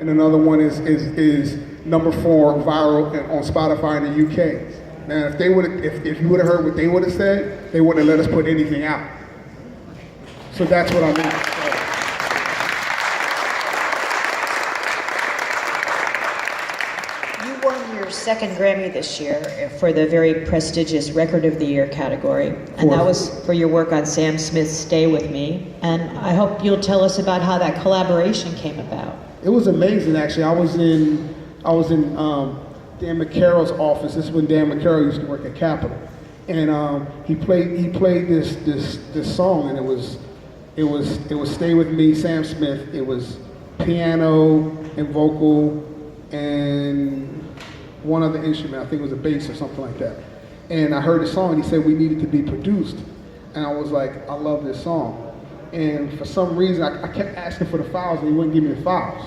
and another one is number 4 viral on Spotify in the UK. Now, if you would have heard what they would have said, they wouldn't have let us put anything out. So that's what I mean. You won your second Grammy this year for the very prestigious Record of the Year category, and that was for your work on Sam Smith's "Stay With Me." And I hope you'll tell us about how that collaboration came about. It was amazing, actually. I was in Dan McCarroll's office. This is when Dan McCarroll used to work at Capitol, and he played this song, and it was "Stay With Me," Sam Smith. It was piano and vocal and one other instrument. I think it was a bass or something like that. And I heard the song, and he said we needed to be produced, and I was like, I love this song. And for some reason, I kept asking for the files, and he wouldn't give me the files.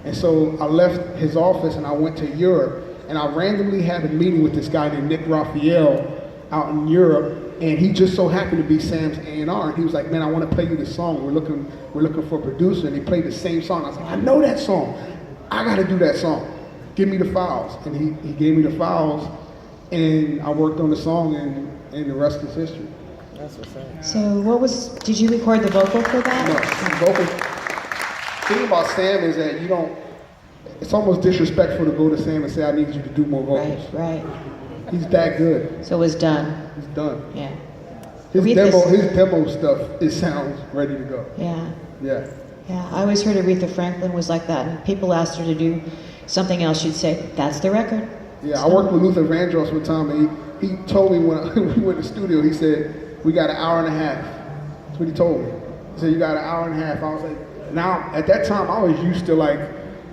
And so I left his office, and I went to Europe, and I randomly had a meeting with this guy named Nick Raphael out in Europe, and he just so happened to be Sam's A&R, and he was like, man, I want to play you this song. We're looking for a producer, and he played the same song. I was like, I know that song. I got to do that song. Give me the files. And he gave me the files, and I worked on the song, and the rest is history. That's what's up. So did you record the vocal for that? No, the vocal. The thing about Sam is that it's almost disrespectful to go to Sam and say, I need you to do more vocals. Right. He's that good. So it was done. He's done. Yeah. His demo stuff, it sounds ready to go. Yeah. Yeah. Yeah, I always heard Aretha Franklin was like that, and people asked her to do something else, she'd say, that's the record. Yeah, I worked with Luther Vandross one time, and he told me when we went to the studio, he said, we got an hour and a half. That's what he told me. He said, you got an hour and a half. I was like, now, at that time, I was used to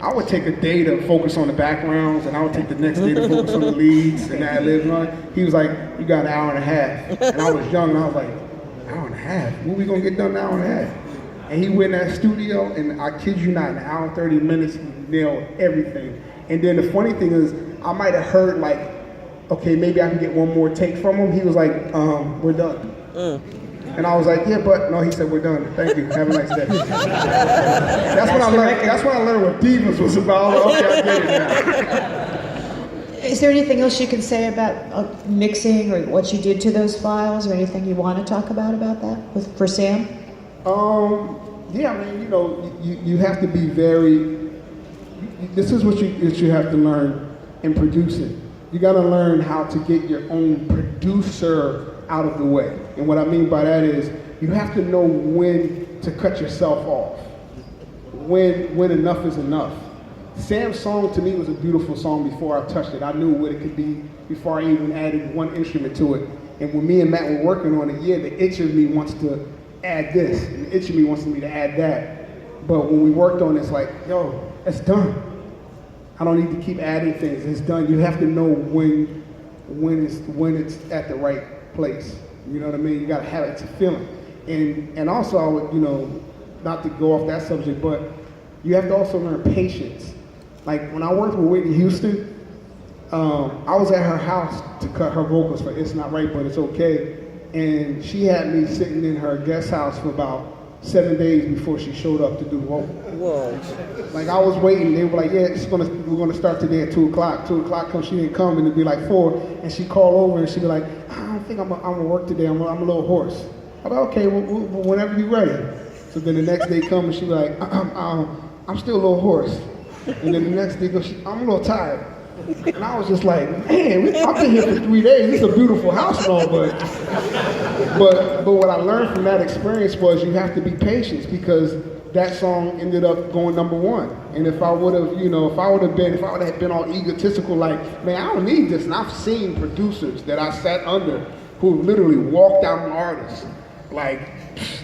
I would take a day to focus on the backgrounds, and I would take the next day to focus on the leads and ad-libs. He was like, you got an hour and a half. And I was young, and I was like, an hour and a half? When we gonna get done in an hour and a half? And he went in that studio, and I kid you not, in an hour and 30 minutes, he nailed everything. And then the funny thing is, I might have heard okay, maybe I can get one more take from him. He was like, we're done. And I was like, yeah, but no, he said, we're done. Thank you. Have a nice day. That's when I learned what Divas was about. Okay, I get it now. Is there anything else you can say about mixing or what you did to those files, or anything you want to talk about that for Sam? Yeah, I mean, you have to be this is what you have to learn in producing. You got to learn how to get your own producer out of the way. And what I mean by that is you have to know when to cut yourself off, when enough is enough. Sam's song to me was a beautiful song before I touched it. I knew what it could be before I even added one instrument to it. And when me and Matt were working on it, the itch of me wants to add this, and the itch of me wants me to add that. But when we worked on it, it's like, yo, it's done. I don't need to keep adding things. It's done. You have to know when it's at the right place. You know what I mean? You gotta have it. It's a feeling. And also, I would, not to go off that subject, but you have to also learn patience. Like when I worked with Whitney Houston, I was at her house to cut her vocals for "It's Not Right, But It's Okay," and she had me sitting in her guest house for about 7 days before she showed up to do the vocal. Whoa. Like I was waiting, they were like, yeah, we're gonna start today at 2 o'clock. 2 o'clock comes, she didn't come, and it'd be like 4, and she'd call over and she'd be like, I don't think I'm gonna work today, I'm a little hoarse. I'm like, okay, well, whenever you're ready. So then the next day comes and she'd be like, I'm still a little hoarse. And then the next day goes, I'm a little tired. And I was just like, man, I've been here for 3 days. It's a beautiful house and all, but what I learned from that experience was you have to be patient, because that song ended up going #1. And if I would have been all egotistical, like, man, I don't need this. And I've seen producers that I sat under who literally walked out on artists like,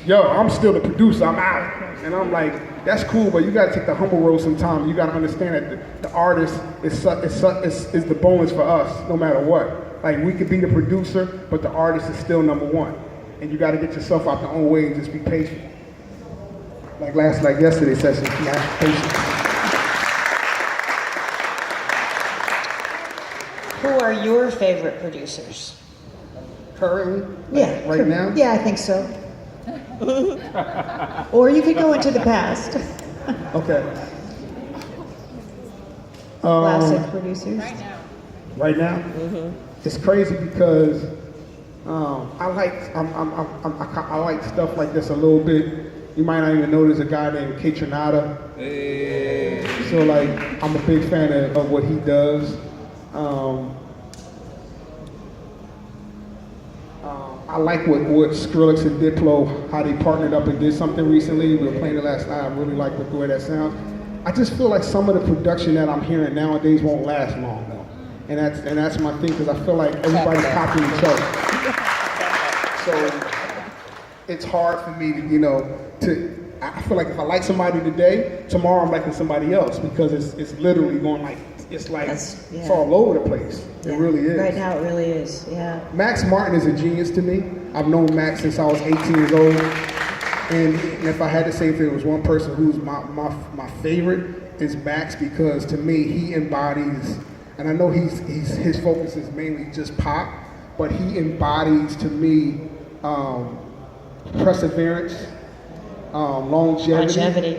yo, I'm still the producer, I'm out. And I'm like, that's cool, but you gotta take the humble road sometimes. You gotta understand that the artist is the bonus for us, no matter what. Like, we could be the producer, but the artist is still #1. And you gotta get yourself out the own way and just be patient. Like yesterday's session, patience. Who are your favorite producers? Currently? Yeah. Right now? Yeah, I think so. Or you could go into the past. Okay. classic producers? Right now, it's crazy because I like stuff like this a little bit. You might not even know there's a guy named Kaytranada. So like, I'm a big fan of what he does. I like what Skrillex and Diplo, how they partnered up and did something recently. We were playing it last night. I really like the way that sounds. I just feel like some of the production that I'm hearing nowadays won't last long though. And that's my thing, because I feel like everybody's copying each other. So it's hard for me to, I feel like if I like somebody today, tomorrow I'm liking somebody else, because it's literally going like, it's all over the place. Yeah. It really is. Right now it really is, yeah. Max Martin is a genius to me. I've known Max since I was 18 years old. And if I had to say if there was one person who's my favorite, is Max, because to me he embodies, and I know his focus is mainly just pop, but he embodies to me perseverance, longevity,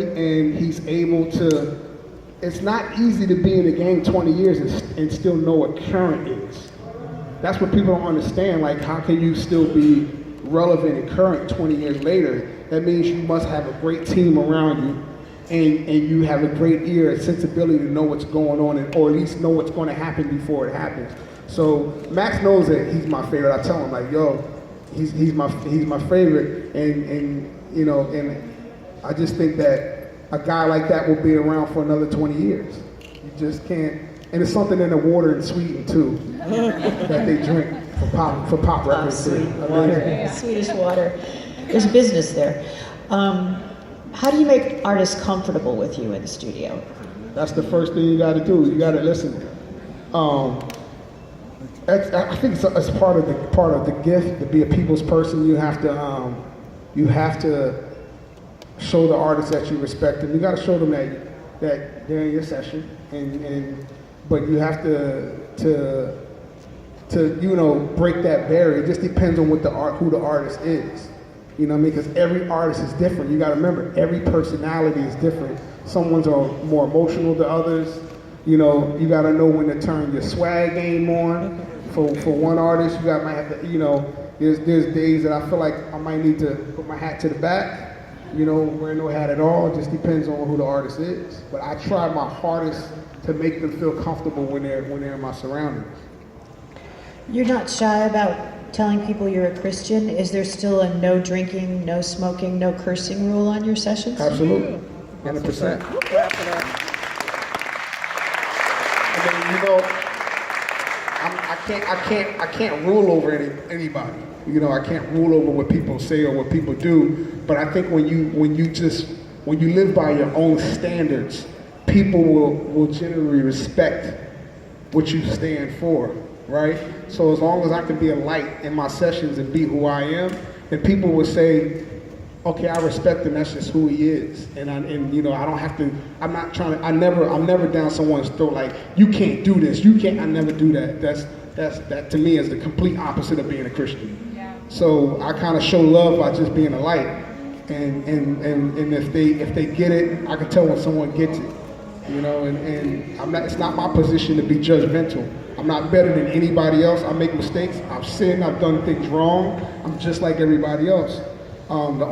and he's able to. It's not easy to be in the game 20 years and still know what current is. That's what people don't understand. Like, how can you still be relevant and current 20 years later? That means you must have a great team around you, and you have a great ear and sensibility to know what's going on, or at least know what's going to happen before it happens. So Max knows that he's my favorite. I tell him like, yo, he's my favorite, and I just think that a guy like that will be around for another 20 years. You just can't, and it's something in the water in Sweden too that they drink for pop records. Sweet water, Swedish water. There's business there. How do you make artists comfortable with you in the studio? That's the first thing you got to do. You got to listen. I think it's part of the gift to be a people's person. You have to show the artists that you respect them. You got to show them that they're in your session, but you have to break that barrier. It just depends on who the artist is. You know what I mean? Because every artist is different. You got to remember, every personality is different. Someone's more emotional than others. You know, you got to know when to turn your swag game on. For one artist, might have to, there's days that I feel like I might need to put my hat to the back. Wear no hat at all. It just depends on who the artist is. But I try my hardest to make them feel comfortable when they're in my surroundings. You're not shy about telling people you're a Christian. Is there still a no drinking, no smoking, no cursing rule on your sessions? Absolutely, 100%. I can't rule over anybody. I can't rule over what people say or what people do. But I think when you live by your own standards, people will generally respect what you stand for, right? So as long as I can be a light in my sessions and be who I am, then people will say, okay, I respect him. That's just who he is, and I don't have to. I'm not trying to. I'm never down someone's throat like, you can't do this. You can't. I never do that. That to me is the complete opposite of being a Christian. Yeah. So I kind of show love by just being a light, and if they get it, I can tell when someone gets it. And I'm not. It's not my position to be judgmental. I'm not better than anybody else. I make mistakes. I've sinned. I've done things wrong. I'm just like everybody else. The